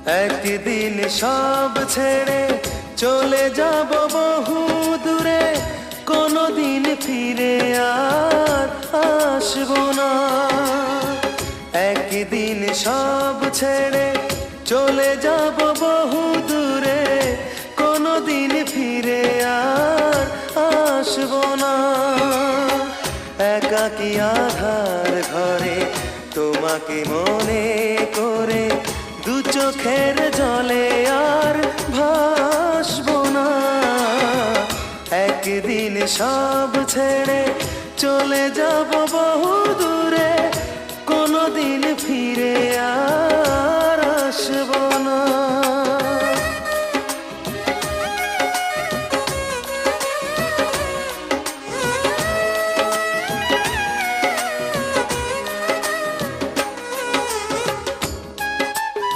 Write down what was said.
একদিন সব ছেড়ে চলে যাব বহু দূরে, কোনোদিন ফিরে আর আসবো না। একদিন সব ছেড়ে চলে যাব বহু দূরে, কোনোদিন ফিরে আর আসবো না। একাকী আধার ঘরে তোমাকে মনে করে দু চোখের জলে আর ভাসবো না। একদিন সব ছেড়ে চলে যাব বহু দূরে, কোনোদিন ফিরে আর